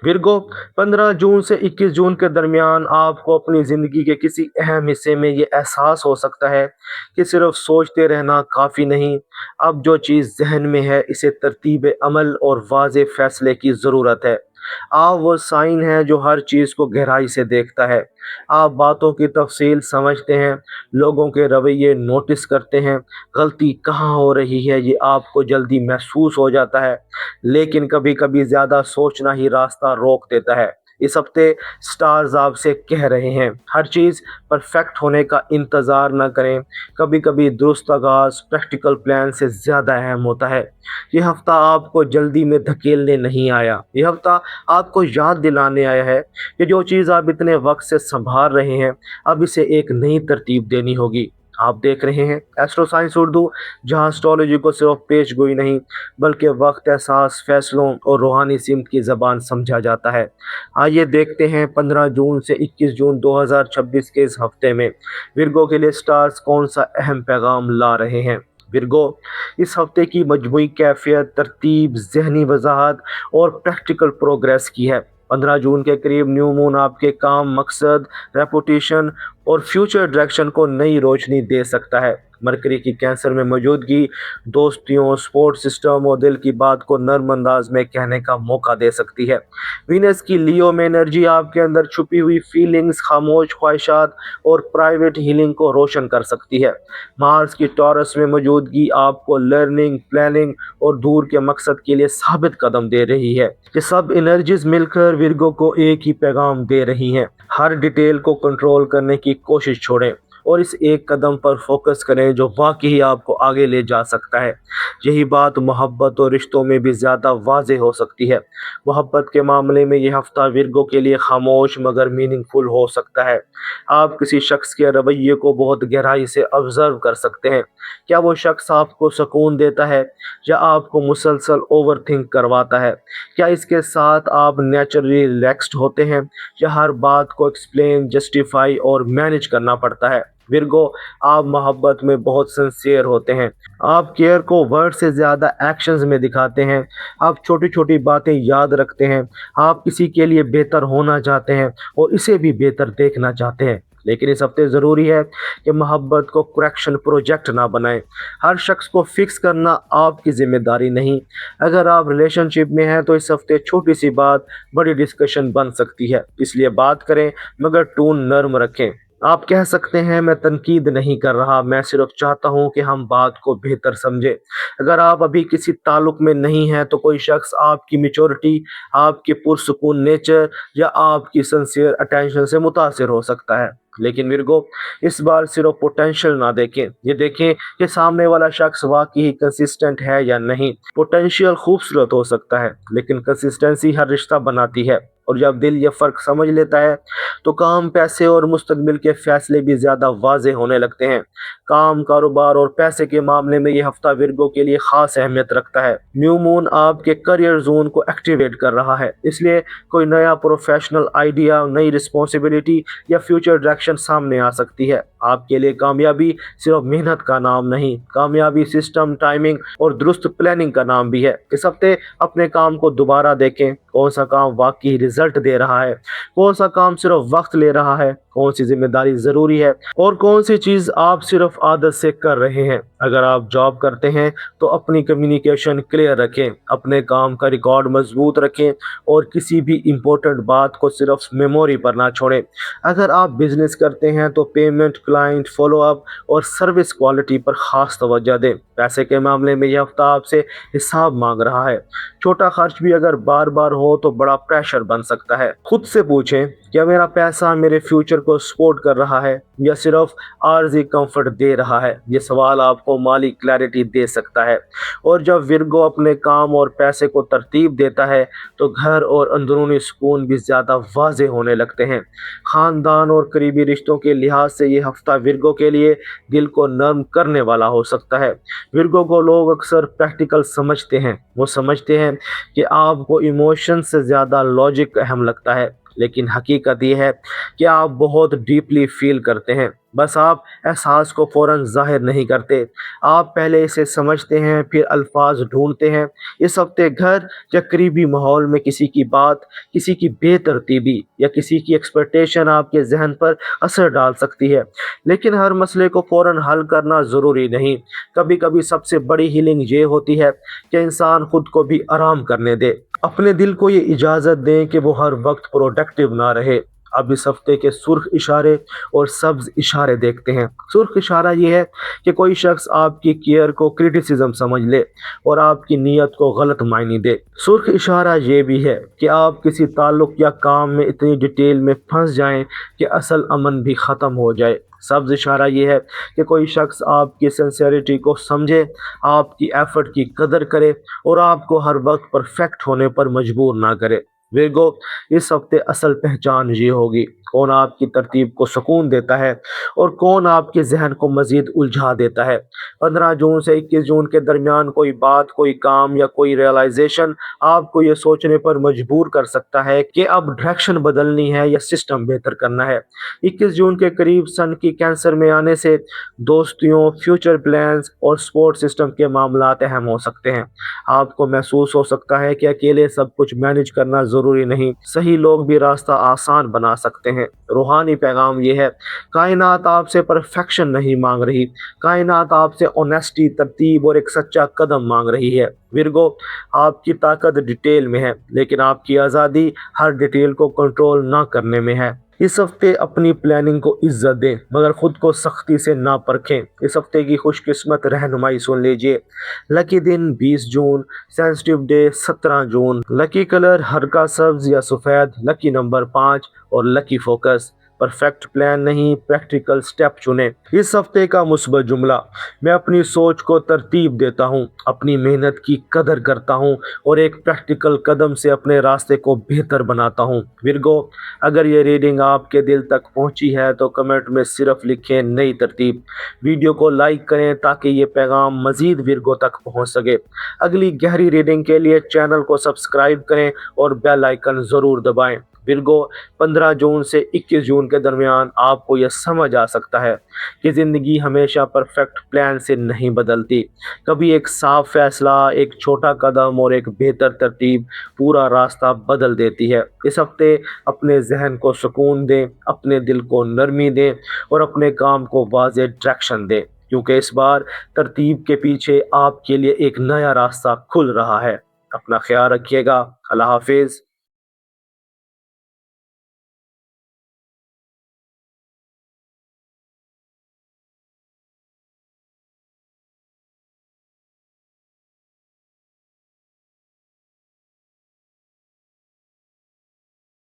Virgo, 15 जून से 21 जून के दरमियान आपको अपनी ज़िंदगी के किसी अहम हिस्से में ये एहसास हो सकता है कि सिर्फ सोचते रहना काफ़ी नहीं, अब जो चीज़ ज़हन में है इसे तरतीब अमल और वाज़े फ़ैसले की ज़रूरत है। आप वो साइन है जो हर चीज़ को गहराई से देखता है। आप बातों की तफसील समझते हैं, लोगों के रवैये नोटिस करते हैं, गलती कहाँ हो रही है ये आपको जल्दी महसूस हो जाता है। लेकिन कभी-कभी ज़्यादा सोचना ही रास्ता रोक देता है। इस हफ्ते स्टार्स आपसे कह रहे हैं, हर चीज़ परफेक्ट होने का इंतज़ार ना करें। कभी-कभी दुरुस्त आगाज़ प्रैक्टिकल प्लान से ज़्यादा अहम होता है। ये हफ्ता आपको जल्दी में धकेलने नहीं आया। ये हफ्ता आपको याद दिलाने आया है कि जो चीज़ आप इतने वक्त से संभाल रहे हैं, अब इसे एक नई तरतीब देनी होगी। आप देख रहे हैं एस्ट्रो साइंस उर्दू, जहां एस्ट्रोलॉजी को सिर्फ पेश गोई नहीं बल्कि वक्त, एहसास, फैसलों और रूहानी सिमत की ज़बान समझा जाता है। आइए देखते हैं 15 जून से 21 जून 2026 के इस हफ्ते में विरगो के लिए स्टार्स कौन सा अहम पैगाम ला रहे हैं। विरगो, इस हफ्ते की मजमूई कैफियत, तरतीब, ज़हनी वजाहत और प्रैक्टिकल प्रोग्रेस की है। 15 जून के करीब न्यू मून आपके काम, मकसद, रेपुटेशन और फ्यूचर डायरेक्शन को नई रोशनी दे सकता है। मरकरी की कैंसर में मौजूदगी दोस्तियों, सपोर्ट सिस्टम और दिल की बात को नर्म अंदाज में कहने का मौका दे सकती है। वीनस की लियो में एनर्जी आपके अंदर छुपी हुई फीलिंग्स, खामोश ख्वाहिशात और प्राइवेट हीलिंग को रोशन कर सकती है। मार्स की टॉरस में मौजूदगी आपको लर्निंग, प्लानिंग और दूर के मकसद के लिए साबित कदम दे रही है। ये सब एनर्जीज मिलकर विरगो को एक ही पैगाम दे रही हैं, हर डिटेल को कंट्रोल करने की कोशिश छोड़ें और इस एक कदम पर फोकस करें जो वाकई आपको आगे ले जा सकता है। यही बात मोहब्बत और रिश्तों में भी ज़्यादा वाज़ेह हो सकती है। मोहब्बत के मामले में यह हफ्ता विरगो के लिए खामोश मगर मीनिंगफुल हो सकता है। आप किसी शख्स के रवैये को बहुत गहराई से ऑब्जर्व कर सकते हैं। क्या वो शख्स आपको सुकून देता है या आपको मुसलसल ओवर थिंक करवाता है? क्या इसके साथ आप नेचुरली रिलैक्स्ड होते हैं या हर बात को एक्सप्लेन, जस्टिफाई और मैनेज करना पड़ता है? विरगो, आप मोहब्बत में बहुत सिंसियर होते हैं। आप केयर को वर्ड से ज़्यादा एक्शंस में दिखाते हैं। आप छोटी छोटी बातें याद रखते हैं। आप किसी के लिए बेहतर होना चाहते हैं और इसे भी बेहतर देखना चाहते हैं। लेकिन इस हफ्ते ज़रूरी है कि मोहब्बत को करेक्शन प्रोजेक्ट ना बनाएं। हर शख्स को फिक्स करना आपकी ज़िम्मेदारी नहीं। अगर आप रिलेशनशिप में हैं तो इस हफ्ते छोटी सी बात बड़ी डिस्कशन बन सकती है, इसलिए बात करें मगर टोन नर्म रखें। आप कह सकते हैं, मैं तनकीद नहीं कर रहा, मैं सिर्फ चाहता हूं कि हम बात को बेहतर समझें। अगर आप अभी किसी ताल्लुक में नहीं हैं तो कोई शख्स आपकी मैच्योरिटी, आपके पुरसुकून नेचर या आपकी सिंसियर अटेंशन से मुतासिर हो सकता है। लेकिन विरगो, इस बार सिर्फ पोटेंशियल ना देखें, ये देखें कि सामने वाला शख्स वाकई कंसिस्टेंट है या नहीं। पोटेंशियल खूबसूरत हो सकता है लेकिन कंसिस्टेंसी हर रिश्ता बनाती है, और जब दिल ये फ़र्क समझ लेता है तो काम, पैसे और मुस्तकबिल के फैसले भी ज़्यादा वाज़े होने लगते हैं। काम, कारोबार और पैसे के मामले में ये हफ्ता विरगो के लिए ख़ास अहमियत रखता है। न्यू मून आपके करियर जोन को एक्टिवेट कर रहा है, इसलिए कोई नया प्रोफेशनल आइडिया, नई रिस्पॉन्सिबिलिटी या फ्यूचर डायरेक्शन सामने आ सकती है। आपके लिए कामयाबी सिर्फ मेहनत का नाम नहीं, कामयाबी सिस्टम, टाइमिंग और दुरुस्त प्लानिंग का नाम भी है। इस हफ्ते अपने काम को दोबारा देखें, कौन सा काम वाकई रिजल्ट दे रहा है, कौन सा काम सिर्फ वक्त ले रहा है, कौन सी जिम्मेदारी ज़रूरी है और कौन सी चीज़ आप सिर्फ आदत से कर रहे हैं। अगर आप जॉब करते हैं तो अपनी कम्युनिकेशन क्लियर रखें, अपने काम का रिकॉर्ड मजबूत रखें और किसी भी इम्पोर्टेंट बात को सिर्फ मेमोरी पर ना छोड़ें। अगर आप बिजनेस करते हैं तो पेमेंट, क्लाइंट फॉलोअप और सर्विस क्वालिटी पर ख़ास तवज्जो दें। पैसे के मामले में यह हफ्ता आपसे हिसाब मांग रहा है। छोटा खर्च भी अगर बार बार हो तो बड़ा प्रेशर बन सकता है। खुद से पूछें, क्या मेरा पैसा मेरे फ्यूचर को सपोर्ट कर रहा है या सिर्फ आर्जी कंफर्ट दे रहा है? ये सवाल आपको माली क्लैरिटी दे सकता है। और जब विरगो अपने काम और पैसे को तरतीब देता है तो घर और अंदरूनी सुकून भी ज़्यादा वाज़ेह होने लगते हैं। ख़ानदान और करीबी रिश्तों के लिहाज से ये हफ्ता विरगो के लिए दिल को नर्म करने वाला हो सकता है। विरगो को लोग अक्सर प्रैक्टिकल समझते हैं। वो समझते हैं कि आपको इमोशन से ज़्यादा लॉजिक अहम लगता है। لیکن حقیقت یہ ہے کہ آپ بہت ڈیپلی فیل کرتے ہیں، بس آپ احساس کو فوراً ظاہر نہیں کرتے۔ آپ پہلے اسے سمجھتے ہیں، پھر الفاظ ڈھونڈتے ہیں۔ اس ہفتے گھر یا قریبی ماحول میں کسی کی بات، کسی کی بے ترتیبی یا کسی کی ایکسپیکٹیشن آپ کے ذہن پر اثر ڈال سکتی ہے، لیکن ہر مسئلے کو فوراً حل کرنا ضروری نہیں۔ کبھی کبھی سب سے بڑی ہیلنگ یہ ہوتی ہے کہ انسان خود کو بھی آرام کرنے دے، اپنے دل کو یہ اجازت دیں کہ وہ ہر وقت پروڈکٹیو نہ رہے۔ اب اس ہفتے کے سرخ اشارے اور سبز اشارے دیکھتے ہیں۔ سرخ اشارہ یہ ہے کہ کوئی شخص آپ کی کیئر کو کرٹیسزم سمجھ لے اور آپ کی نیت کو غلط معنی دے۔ سرخ اشارہ یہ بھی ہے کہ آپ کسی تعلق یا کام میں اتنی ڈیٹیل میں پھنس جائیں کہ اصل امن بھی ختم ہو جائے۔ سبز اشارہ یہ ہے کہ کوئی شخص آپ کی سنسیئرٹی کو سمجھے، آپ کی ایفرٹ کی قدر کرے اور آپ کو ہر وقت پرفیکٹ ہونے پر مجبور نہ کرے۔ ویرگو، اس ہفتے اصل پہچان یہ ہوگی کون آپ کی ترتیب کو سکون دیتا ہے اور کون آپ کے ذہن کو مزید الجھا دیتا ہے۔ 15 جون سے 21 جون کے درمیان کوئی بات، کوئی کام یا کوئی ریئلائزیشن آپ کو یہ سوچنے پر مجبور کر سکتا ہے کہ اب ڈائریکشن بدلنی ہے یا سسٹم بہتر کرنا ہے۔ 21 جون کے قریب سن کی کینسر میں آنے سے دوستیوں، فیوچر پلانز اور سپورٹ سسٹم کے معاملات اہم ہو سکتے ہیں۔ آپ کو محسوس ہو سکتا ہے کہ اکیلے سب کچھ مینج کرنا ضروری نہیں، صحیح لوگ بھی راستہ آسان بنا سکتے ہیں۔ روحانی پیغام یہ ہے، کائنات آپ سے پرفیکشن نہیں مانگ رہی، کائنات آپ سے اونیسٹی، ترتیب اور ایک سچا قدم مانگ رہی ہے۔ ورگو، آپ کی طاقت ڈیٹیل میں ہے، لیکن آپ کی آزادی ہر ڈیٹیل کو کنٹرول نہ کرنے میں ہے۔ اس ہفتے اپنی پلاننگ کو عزت دیں مگر خود کو سختی سے نہ پرکھیں۔ اس ہفتے کی خوش قسمت رہنمائی سن لیجئے۔ لکی دن 20 جون، سینسٹیو ڈے 17 جون، لکی کلر ہلکا سبز یا سفید، لکی نمبر 5 اور لکی فوکس۔ پرفیکٹ پلان نہیں، پریکٹیکل سٹیپ چنیں۔ اس ہفتے کا مثبت جملہ، میں اپنی سوچ کو ترتیب دیتا ہوں، اپنی محنت کی قدر کرتا ہوں اور ایک پریکٹیکل قدم سے اپنے راستے کو بہتر بناتا ہوں۔ ورگو، اگر یہ ریڈنگ آپ کے دل تک پہنچی ہے تو کمنٹ میں صرف لکھیں نئی ترتیب۔ ویڈیو کو لائک کریں تاکہ یہ پیغام مزید ورگو تک پہنچ سکے۔ اگلی گہری ریڈنگ کے لیے چینل کو سبسکرائب کریں اور بیل آئیکن ضرور دبائیں۔ ورگو، 15 جون سے 21 جون کے درمیان آپ کو یہ سمجھ آ سکتا ہے کہ زندگی ہمیشہ پرفیکٹ پلان سے نہیں بدلتی۔ کبھی ایک صاف فیصلہ، ایک چھوٹا قدم اور ایک بہتر ترتیب پورا راستہ بدل دیتی ہے۔ اس ہفتے اپنے ذہن کو سکون دیں، اپنے دل کو نرمی دیں اور اپنے کام کو واضح ڈائریکشن دیں، کیونکہ اس بار ترتیب کے پیچھے آپ کے لیے ایک نیا راستہ کھل رہا ہے۔ اپنا خیال رکھیے گا۔ اللہ حافظ۔